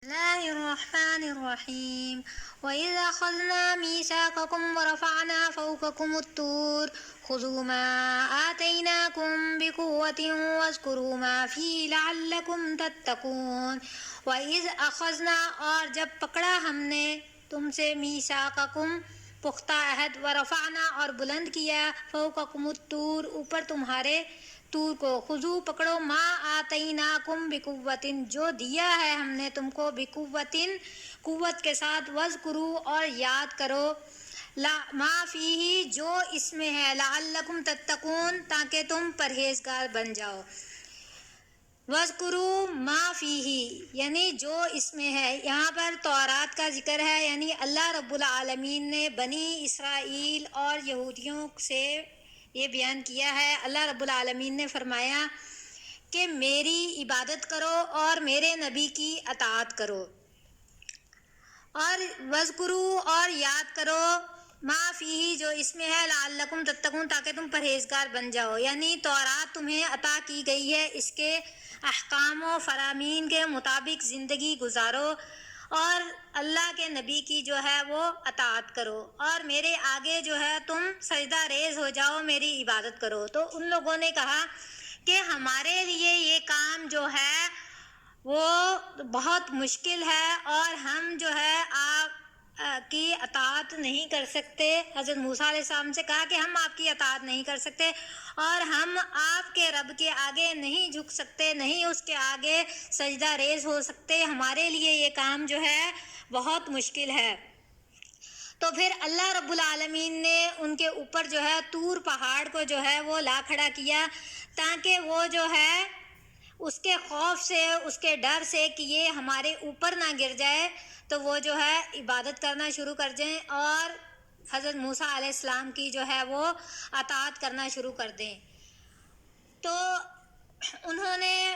الله الرحمن الرحيم وإذ أخذنا ميثاقكم ورفعنا فوقكم الطور خذوا ما آتيناكم بقوة واذكروا ما فيه لعلكم تتقون وإذ أخذنا اور جب پکڑا ہم نے تم سے میثاقکم پختہ عہد ورفعنا اور بلند کیا فوقکم الطور اوپر تمہارے طور کو خذو پکڑو ما آتیناکم بقوتن جو دیا ہے ہم نے تم کو بقوتن قوت کے ساتھ وذکرو اور یاد کرو ما فیہ جو اس میں ہے لعلکم تتقون تاکہ تم پرہیزگار بن جاؤ وذکروا ما فیہ یعنی جو اس میں ہے یہاں پر تورات کا ذکر ہے یعنی اللہ رب العالمین نے بنی اسرائیل اور یہودیوں سے یہ بیان کیا ہے۔ اللہ رب العالمین نے فرمایا کہ میری عبادت کرو اور میرے نبی کی اطاعت کرو اور وذکروا اور یاد کرو ما فیہ جو اس میں ہے لعلکم تتقون تاکہ تم پرہیزگار بن جاؤ، یعنی تورات تمہیں عطا کی گئی ہے، اس کے احکام و فرامین کے مطابق زندگی گزارو اور اللہ کے نبی کی جو ہے وہ اطاعت کرو اور میرے آگے جو ہے تم سجدہ ریز ہو جاؤ، میری عبادت کرو۔ تو ان لوگوں نے کہا کہ ہمارے لیے یہ کام جو ہے وہ بہت مشکل ہے اور ہم جو ہے آپ کی اطاعت نہیں کر سکتے۔ حضرت موسیٰ علیہ السلام سے کہا کہ ہم آپ کی اطاعت نہیں کر سکتے اور ہم آپ کے رب کے آگے نہیں جھک سکتے، نہیں اس کے آگے سجدہ ریز ہو سکتے، ہمارے لیے یہ کام جو ہے بہت مشکل ہے۔ تو پھر اللہ رب العالمین نے ان کے اوپر جو ہے طور پہاڑ کو جو ہے وہ لا کھڑا کیا تاکہ وہ جو ہے اس کے خوف سے، اس کے ڈر سے کہ یہ ہمارے اوپر نہ گر جائے تو وہ جو ہے عبادت کرنا شروع کر دیں اور حضرت موسیٰ علیہ السلام کی جو ہے وہ اطاعت کرنا شروع کر دیں۔ تو انہوں نے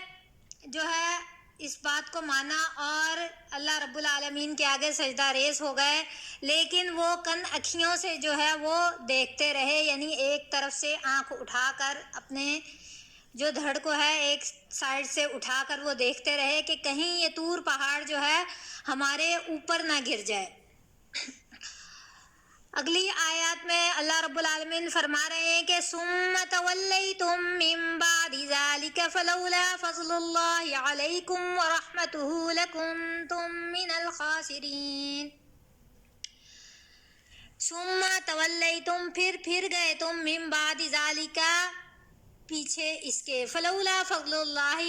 جو ہے اس بات کو مانا اور اللہ رب العالمین کے آگے سجدہ ریز ہو گئے، لیکن وہ کن اکھیوں سے جو ہے وہ دیکھتے رہے، یعنی ایک طرف سے آنکھ اٹھا کر اپنے جو دھڑ کو ہے ایک سائڈ سے اٹھا کر وہ دیکھتے رہے کہ کہیں یہ طور پہاڑ جو ہے ہمارے اوپر نہ گر جائے۔ اگلی آیات میں اللہ رب العالمین فرما رہے ہیں کہ ثم تولیتم من بعد ذلك فلولا فضل اللہ علیکم ورحمتہ لکنتم من الخاسرین۔ ثم تولیتم پھر گئے تم من بعد ذلك پیچھے اس کے فلولا فضل اللہ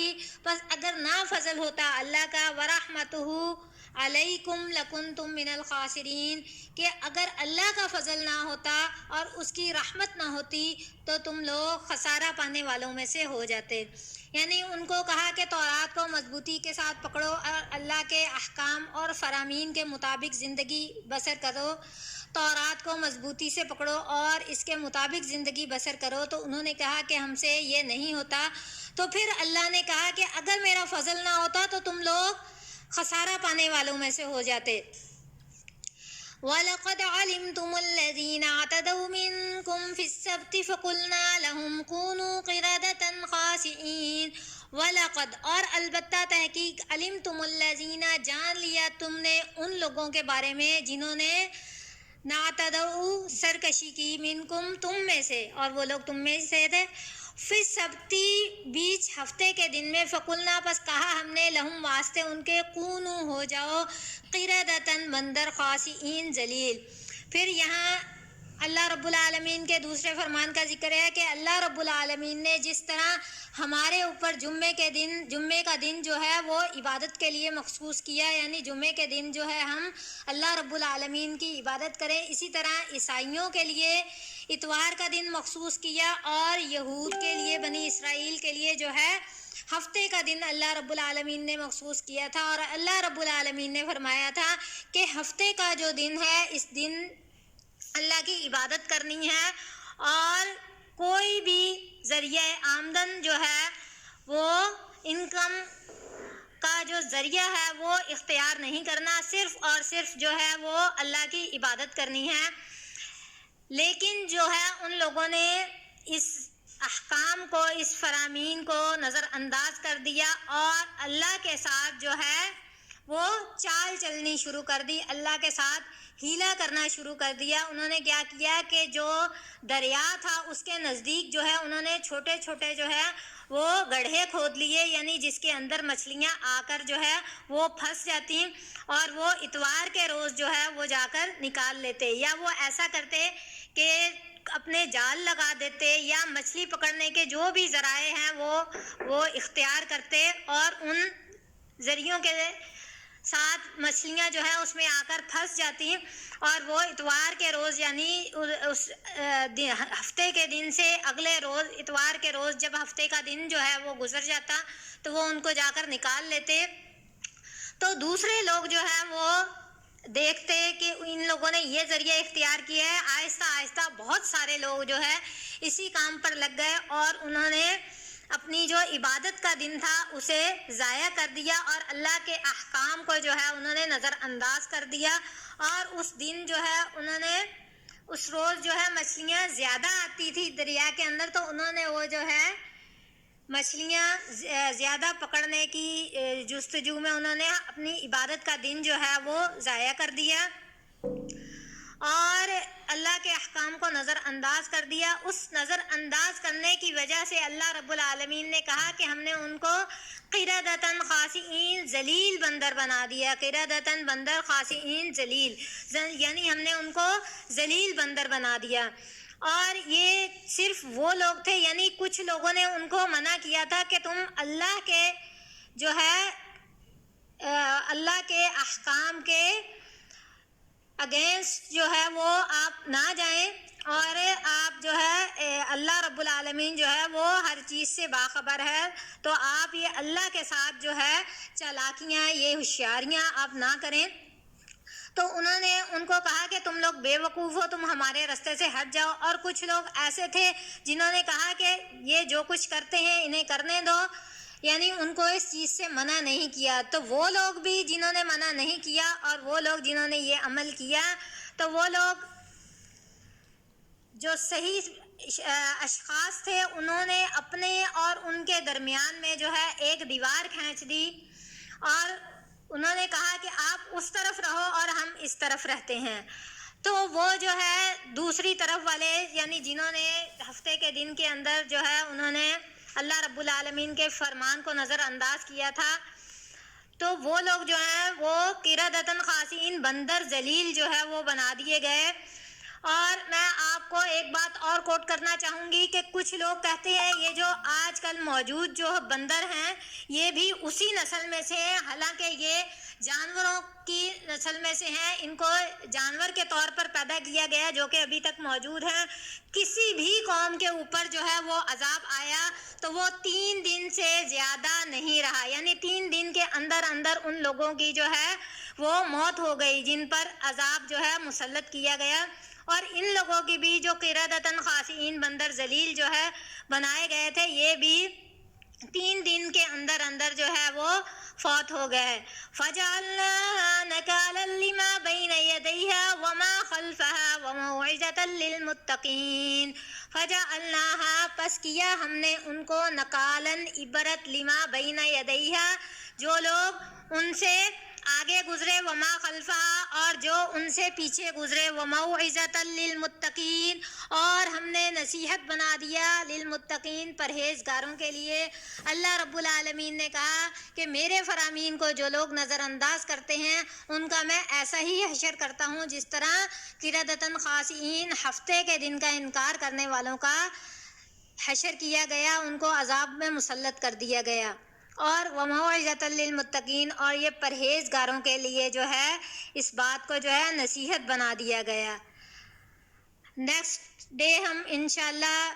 بس اگر نہ فضل ہوتا اللہ کا ورحمتہ علیکم لکنتم من الخاسرین کہ اگر اللہ کا فضل نہ ہوتا اور اس کی رحمت نہ ہوتی تو تم لوگ خسارہ پانے والوں میں سے ہو جاتے۔ یعنی ان کو کہا کہ تورات کو مضبوطی کے ساتھ پکڑو اور اللہ کے احکام اور فرامین کے مطابق زندگی بسر کرو، تورات کو مضبوطی سے پکڑو اور اس کے مطابق زندگی بسر کرو۔ تو انہوں نے کہا کہ ہم سے یہ نہیں ہوتا، تو پھر اللہ نے کہا کہ اگر میرا فضل نہ ہوتا تو تم لوگ خسارہ پانے والوں میں سے ہو جاتے۔ وَلَقَدْ عَلِمْتُمُ الَّذِينَ اعْتَدَوْا مِنْكُمْ فِي السَّبْتِ فَقُلْنَا لَهُمْ كُونُوا قِرَدَةً خَاسِئِينَ۔ وَلَقَدْ اور البتہ تحقیق عَلِمْتُمُ الَّذِينَ جان لیا تم نے ان لوگوں کے بارے میں جنہوں نے نعتدوا سرکشی کی منکم تم میں سے اور وہ لوگ تم میں سے تھے، فی السبتی بیچ ہفتے کے دن میں فقلنا پس کہا ہم نے لہم واسطے ان کے کونو ہو جاؤ قردۃً بندر خاسئین ذلیل۔ پھر یہاں اللہ رب العالمین کے دوسرے فرمان کا ذکر ہے کہ اللہ رب العالمین نے جس طرح ہمارے اوپر جمعے کا دن جو ہے وہ عبادت کے لیے مخصوص کیا، یعنی جمعے کے دن جو ہے ہم اللہ رب العالمین کی عبادت کریں، اسی طرح عیسائیوں کے لیے اتوار کا دن مخصوص کیا اور یہود کے لیے بنی اسرائیل کے لیے جو ہے ہفتے کا دن اللہ رب العالمین نے مخصوص کیا تھا۔ اور اللہ رب العالمین نے فرمایا تھا کہ ہفتے کا جو دن ہے اس دن اللہ کی عبادت کرنی ہے اور کوئی بھی ذریعہ آمدن جو ہے وہ انکم کا جو ذریعہ ہے وہ اختیار نہیں کرنا، صرف اور صرف جو ہے وہ اللہ کی عبادت کرنی ہے۔ لیکن جو ہے ان لوگوں نے اس احکام کو، اس فرامین کو نظر انداز کر دیا اور اللہ کے ساتھ جو ہے وہ چلنی شروع کر دی، اللہ کے ساتھ ہیلا کرنا شروع کر دیا۔ انہوں نے کیا کیا کہ جو دریا تھا اس کے نزدیک جو ہے انہوں نے چھوٹے چھوٹے جو ہے وہ گڑھے کھود لیے، یعنی جس کے اندر مچھلیاں آ کر جو ہے وہ پھنس جاتی، اور وہ اتوار کے روز جو ہے وہ جا کر نکال لیتے، یا وہ ایسا کرتے کہ اپنے جال لگا دیتے، یا مچھلی پکڑنے کے جو بھی ذرائع ہیں وہ اختیار کرتے، اور ان ذریعوں کے ساتھ مچھلیاں جو ہے اس میں آ کر پھنس جاتی، اور وہ اتوار کے روز یعنی اس ہفتے کے دن سے اگلے روز اتوار کے روز جب ہفتے کا دن جو ہے وہ گزر جاتا تو وہ ان کو جا کر نکال لیتے۔ تو دوسرے لوگ جو ہے وہ دیکھتے کہ ان لوگوں نے یہ ذریعہ اختیار کیا ہے، آہستہ آہستہ بہت سارے لوگ جو ہے اسی کام پر لگ گئے، اور انہوں نے اپنی جو عبادت کا دن تھا اسے ضائع کر دیا، اور اللہ کے احکام کو جو ہے انہوں نے نظر انداز کر دیا، اور اس دن جو ہے انہوں نے اس روز جو ہے مچھلیاں زیادہ آتی تھی دریا کے اندر، تو انہوں نے وہ جو ہے مچھلیاں زیادہ پکڑنے کی جستجو میں انہوں نے اپنی عبادت کا دن جو ہے وہ ضائع کر دیا اور اللہ کے احکام کو نظر انداز کر دیا۔ اس نظر انداز کرنے کی وجہ سے اللہ رب العالمین نے کہا کہ ہم نے ان کو قردۃ خاسئین ذلیل بندر بنا دیا، قردۃ بندر خاسئین ذلیل، یعنی ہم نے ان کو ذلیل بندر بنا دیا۔ اور یہ صرف وہ لوگ تھے، یعنی کچھ لوگوں نے ان کو منع کیا تھا کہ تم اللہ کے جو ہے اللہ کے احکام کے اگینسٹ جو ہے وہ آپ نہ جائیں، اور آپ جو ہے اللہ رب العالمین جو ہے وہ ہر چیز سے باخبر ہے، تو آپ یہ اللہ کے ساتھ جو ہے چالاکیاں، یہ ہوشیاریاں آپ نہ کریں۔ تو انہوں نے ان کو کہا کہ تم لوگ بے وقوف ہو، تم ہمارے راستے سے ہٹ جاؤ، اور کچھ لوگ ایسے تھے جنہوں نے کہا کہ یہ جو کچھ کرتے ہیں انہیں کرنے دو، یعنی ان کو اس چیز سے منع نہیں کیا۔ تو وہ لوگ بھی جنہوں نے منع نہیں کیا اور وہ لوگ جنہوں نے یہ عمل کیا، تو وہ لوگ جو صحیح اشخاص تھے انہوں نے اپنے اور ان کے درمیان میں جو ہے ایک دیوار کھینچ دی، اور انہوں نے کہا کہ آپ اس طرف رہو اور ہم اس طرف رہتے ہیں۔ تو وہ جو ہے دوسری طرف والے، یعنی جنہوں نے ہفتے کے دن کے اندر جو ہے انہوں نے اللہ رب العالمین کے فرمان کو نظر انداز کیا تھا، تو وہ لوگ جو ہیں وہ قردۃ خاسئین بندر ذلیل جو ہے وہ بنا دیے گئے۔ اور میں آپ کو ایک بات اور کوٹ کرنا چاہوں گی کہ کچھ لوگ کہتے ہیں یہ جو آج کل موجود جو بندر ہیں یہ بھی اسی نسل میں سے ہیں، حالانکہ یہ جانوروں کی نسل میں سے ہیں، ان کو جانور کے طور پر پیدا کیا گیا جو کہ ابھی تک موجود ہیں۔ کسی بھی قوم کے اوپر جو ہے وہ عذاب آیا تو وہ 3 دن سے زیادہ نہیں رہا، یعنی 3 دن کے اندر اندر ان لوگوں کی جو ہے وہ موت ہو گئی جن پر عذاب جو ہے مسلط کیا گیا۔ اور ان لوگوں کی بھی جو قردۃ خاسئین بندر ذلیل جو ہے بنائے گئے تھے، یہ بھی 3 دن کے اندر اندر جو ہے وہ فوت ہو گئے۔ فَجَعَلْنَاهَا نَكَالًا لِمَا بَيْنَ يَدَيْهَا وَمَا خَلْفَهَا وَمَوْعِظَةً لِّلْمُتَّقِينَ۔ فَجَعَلْنَاهَا پس کیا ہم نے ان کو نَكَالًا عبرت لِمَا بَيْنَ يَدَيْهَا جو لوگ ان سے آگے گزرے، وما خلفہ اور جو ان سے پیچھے گزرے، وموعظۃ للمتقین اور ہم نے نصیحت بنا دیا للمتقین پرہیزگاروں کے لیے۔ اللہ رب العالمین نے کہا کہ میرے فرامین کو جو لوگ نظر انداز کرتے ہیں ان کا میں ایسا ہی حشر کرتا ہوں جس طرح قردۃ خاسئین ہفتے کے دن کا انکار کرنے والوں کا حشر کیا گیا، ان کو عذاب میں مسلط کر دیا گیا۔ اور وموعظۃ للمتقین اور یہ پرہیزگاروں کے لیے جو ہے اس بات کو جو ہے نصیحت بنا دیا گیا۔ نیکسٹ ڈے ہم انشاءاللہ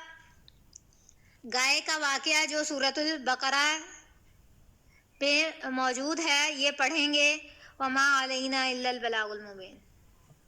گائے کا واقعہ جو سورۃ البقرہ پہ موجود ہے یہ پڑھیں گے۔ وما علینا الا البلاغ المبین۔